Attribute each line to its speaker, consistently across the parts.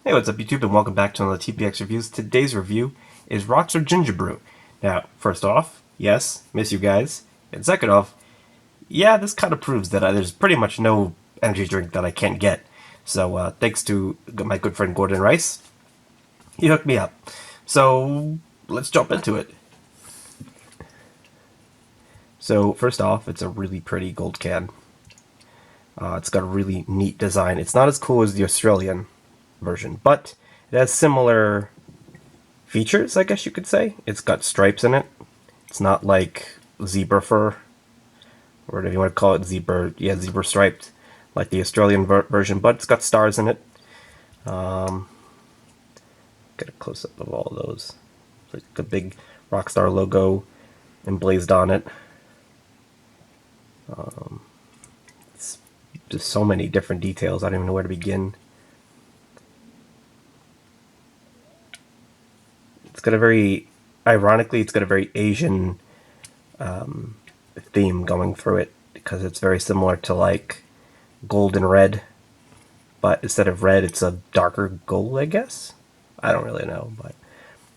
Speaker 1: Hey, what's up YouTube, and welcome back to another TPX Reviews. Today's review is Rockstar Ginger Brew. Now, first off, yes, miss you guys. And second off, yeah, this kind of proves that there's pretty much no energy drink that I can't get. So, thanks to my good friend Gordon Rice, he hooked me up. So, let's jump into it. So, first off, it's a really pretty gold can. It's got a really neat design. It's not as cool as the Australian version, but it has similar features, I guess you could say. It's got stripes in it. It's not like zebra fur, or whatever you want to call it, zebra striped, like the Australian version, but it's got stars in it. Get a close up of all of those. Like a big Rockstar logo emblazed on it. It's just so many different details. I don't even know where to begin. It's got a very, ironically, it's got a very Asian theme going through it because it's very similar to like gold and red, but instead of red, it's a darker gold, I guess. I don't really know, but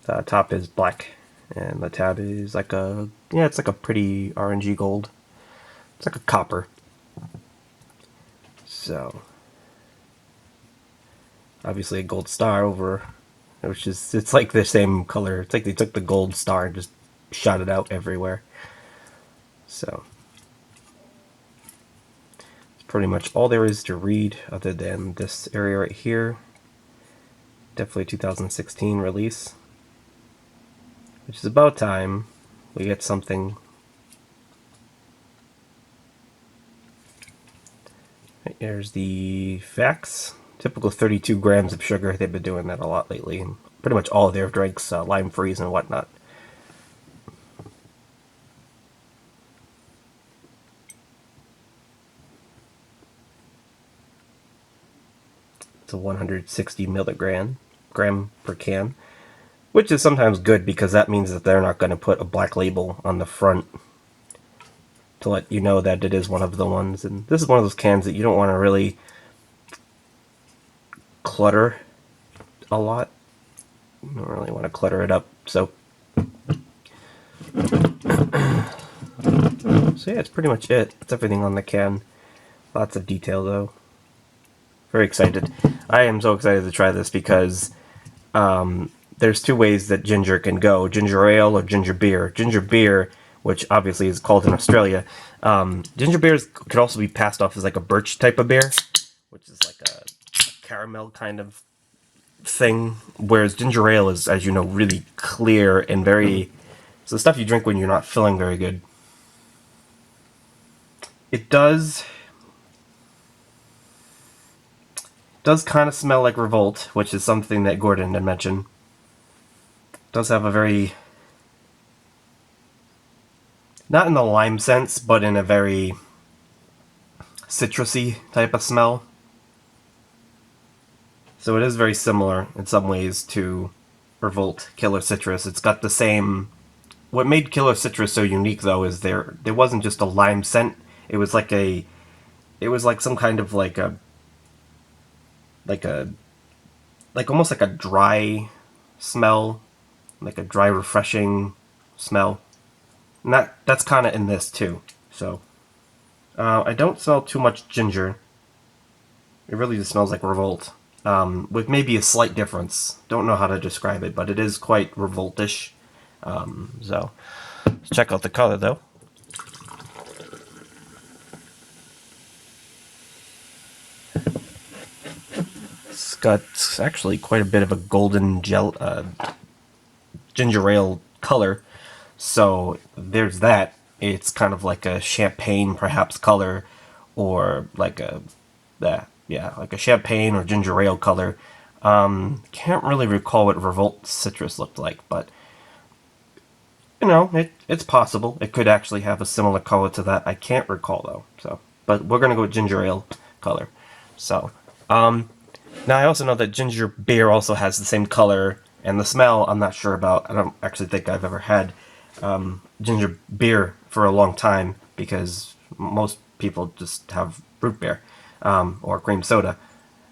Speaker 1: the top is black and the tab is like it's like a pretty orangey gold. It's like a copper. So, obviously a gold star over, which is, it's like the same color. It's like they took the gold star and just shot it out everywhere. So, it's pretty much all there is to read other than this area right here. Definitely 2016 release, which is about time we get something. Here's the facts. Typical 32 grams of sugar. They've been doing that a lot lately. And pretty much all of their drinks, lime freeze and whatnot. It's a 160 milligram per can, which is sometimes good because that means that they're not going to put a black label on the front to let you know that it is one of the ones. And this is one of those cans that you don't want to really clutter a lot. You don't really want to clutter it up. So yeah, it's pretty much it. It's everything on the can. Lots of detail though. Very excited. I am so excited to try this because there's two ways that ginger can go: ginger ale or ginger beer. Ginger beer, which obviously is called in Australia, ginger beers could also be passed off as like a birch type of beer, which is like a caramel kind of thing. Whereas ginger ale is, as you know, really clear and very. It's the stuff you drink when you're not feeling very good. It does kind of smell like Revolt, which is something that Gordon had mentioned. It does have a very, not in the lime sense, but in a very citrusy type of smell. So it is very similar in some ways to Revolt Killer Citrus. It's got the same. What made Killer Citrus so unique, though, is there wasn't just a lime scent. It was like some kind of like almost like a dry smell, like a dry, refreshing smell. And that's kind of in this too. So I don't smell too much ginger. It really just smells like Revolt, with maybe a slight difference. Don't know how to describe it, but it is quite Revoltish. So let's check out the color though. It's got actually quite a bit of a golden ginger ale color. So there's that. It's kind of like a champagne, perhaps, color, or like like a champagne or ginger ale color. Can't really recall what Revolt Citrus looked like, but you know, it's possible. It could actually have a similar color to that. I can't recall though. So, but we're gonna go with ginger ale color. So, now I also know that ginger beer also has the same color, and the smell I'm not sure about. I don't actually think I've ever had ginger beer for a long time because most people just have root beer or cream soda.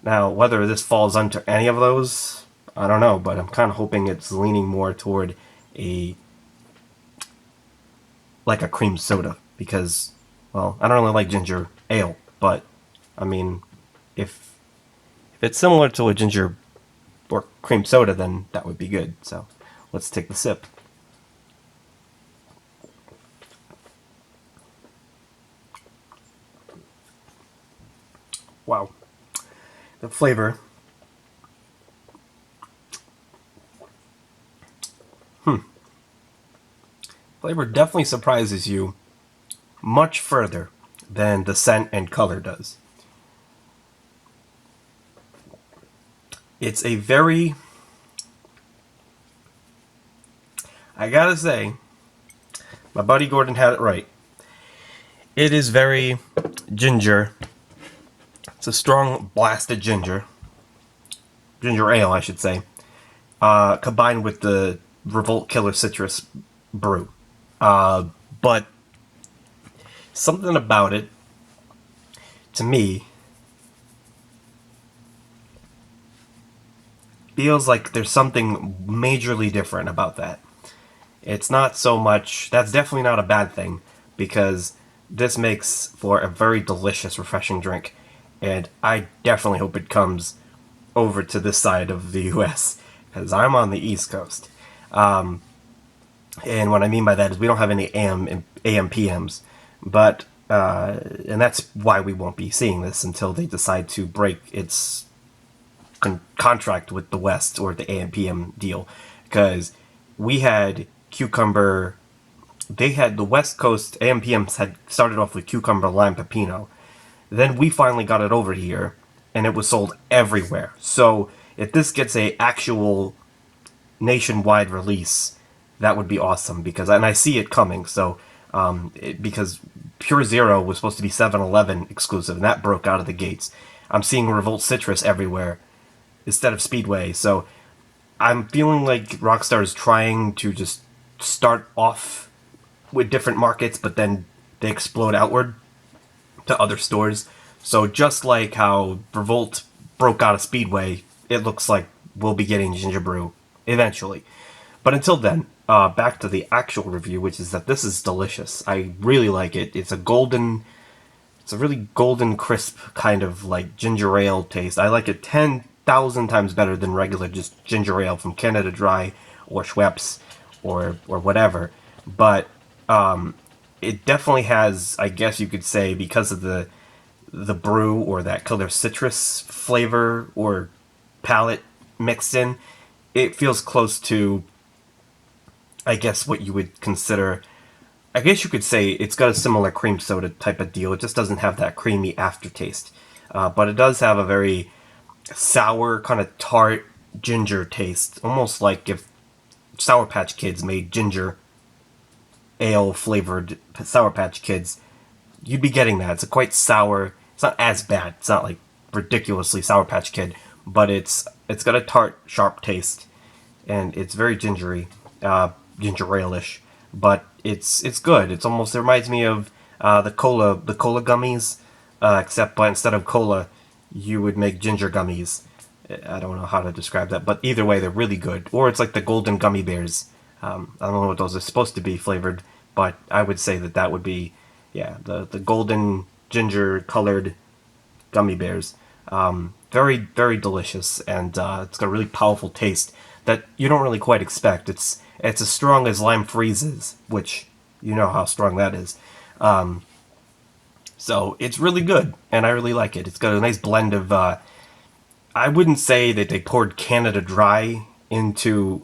Speaker 1: Now, whether this falls under any of those, I don't know, but I'm kind of hoping it's leaning more toward a like a cream soda because, well, I don't really like ginger ale, but I mean, if it's similar to a ginger or cream soda, then that would be good. So let's take the sip. Wow. The flavor. Flavor definitely surprises you much further than the scent and color does. It's a very, I gotta say, my buddy Gordon had it right. It is very ginger. It's a strong blasted ginger ale, I should say, combined with the Revolt Killer Citrus brew. But something about it, to me, feels like there's something majorly different about that. It's not so much, that's definitely not a bad thing, because this makes for a very delicious, refreshing drink. And I definitely hope it comes over to this side of the US, because I'm on the East Coast. And what I mean by that is we don't have any AM PMs, but and that's why we won't be seeing this until they decide to break its contract with the West or the AM PM deal, because we had cucumber. They had the West Coast AM PMs had started off with cucumber, lime, pepino. Then we finally got it over here, and it was sold everywhere. So if this gets a actual nationwide release, that would be awesome because, and I see it coming. So because Pure Zero was supposed to be 7-Eleven exclusive, and that broke out of the gates. I'm seeing Revolt Citrus everywhere instead of Speedway. So I'm feeling like Rockstar is trying to just start off with different markets, but then they explode outward to other stores. So just like how Revolt broke out of Speedway, it looks like we'll be getting Ginger Brew eventually. But until then, back to the actual review, which is that this is delicious. I really like it. It's a really golden, crisp kind of like ginger ale taste. I like it 10,000 times better than regular just ginger ale from Canada Dry or Schweppes or whatever. But it definitely has, I guess you could say, because of the brew or that killer citrus flavor or palette mixed in, it feels close to, I guess, what you would consider. I guess you could say it's got a similar cream soda type of deal. It just doesn't have that creamy aftertaste. But it does have a very sour, kind of tart ginger taste. Almost like if Sour Patch Kids made ginger ale flavored Sour Patch Kids. You'd be getting that. It's a quite sour. It's not as bad. It's not like ridiculously Sour Patch Kid. But it's got a tart, sharp taste. And it's very gingery. Ginger ale-ish. But it's good. It reminds me of the cola gummies, except but instead of cola, you would make ginger gummies. I don't know how to describe that, but either way, they're really good. Or it's like the golden gummy bears. I don't know what those are supposed to be flavored, but I would say that would be, yeah, the golden ginger colored gummy bears. Very, very delicious, and it's got a really powerful taste that you don't really quite expect. It's as strong as lime freezes, which you know how strong that is. So it's really good, and I really like it. It's got a nice blend of. I wouldn't say that they poured Canada Dry into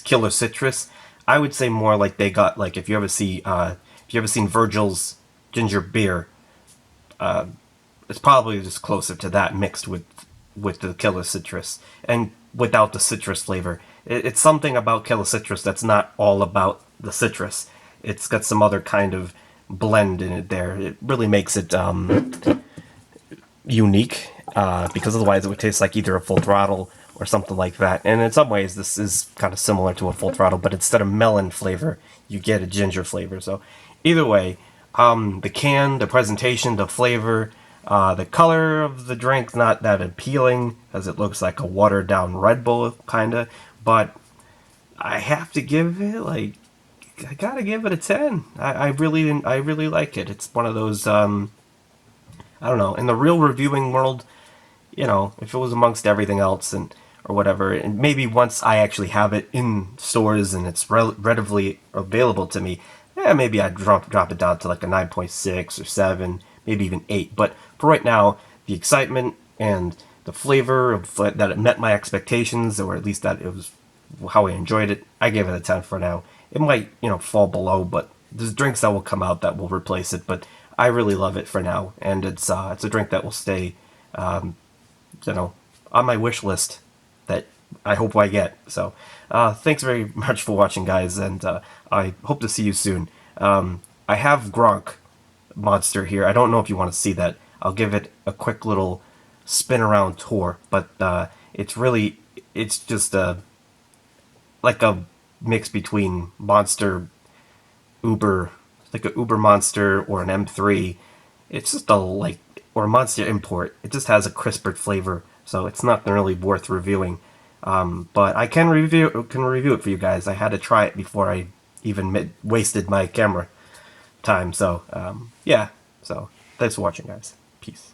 Speaker 1: Killer Citrus. I would say more like they got like if you ever seen Virgil's ginger beer, it's probably just closer to that mixed with the Killer Citrus and without the citrus flavor. It's something about Killer Citrus that's not all about the citrus. It's got some other kind of blend in it there. It really makes it unique because otherwise it would taste like either a Full Throttle or something like that. And in some ways this is kind of similar to a Full Throttle, but instead of melon flavor, you get a ginger flavor. So either way, the can, the presentation, the flavor, The color of the drink's not that appealing, as it looks like a watered down Red Bull, kinda. But I have to give it like I gotta give it a 10. I really like it. It's one of those I don't know. In the real reviewing world, if it was amongst everything else and or whatever, and maybe once I actually have it in stores and it's readily available to me, maybe I'd drop it down to like a 9.6 or 7, maybe even 8. But for right now, the excitement and the flavor of that it met my expectations, or at least that it was how I enjoyed it, I gave it a 10 for now. It might, fall below, but there's drinks that will come out that will replace it. But I really love it for now, and it's a drink that will stay, you know, on my wish list that I hope I get. So, thanks very much for watching, guys, and I hope to see you soon. I have Gronk Monster here. I don't know if you want to see that. I'll give it a quick little spin around tour, but it's just like a mix between Monster, Uber, like a Uber Monster or an M3. It's just or a Monster Import. It just has a crisper flavor, so it's not really worth reviewing. But I can review it for you guys. I had to try it before I even wasted my camera time. So yeah. So thanks for watching, guys. Peace.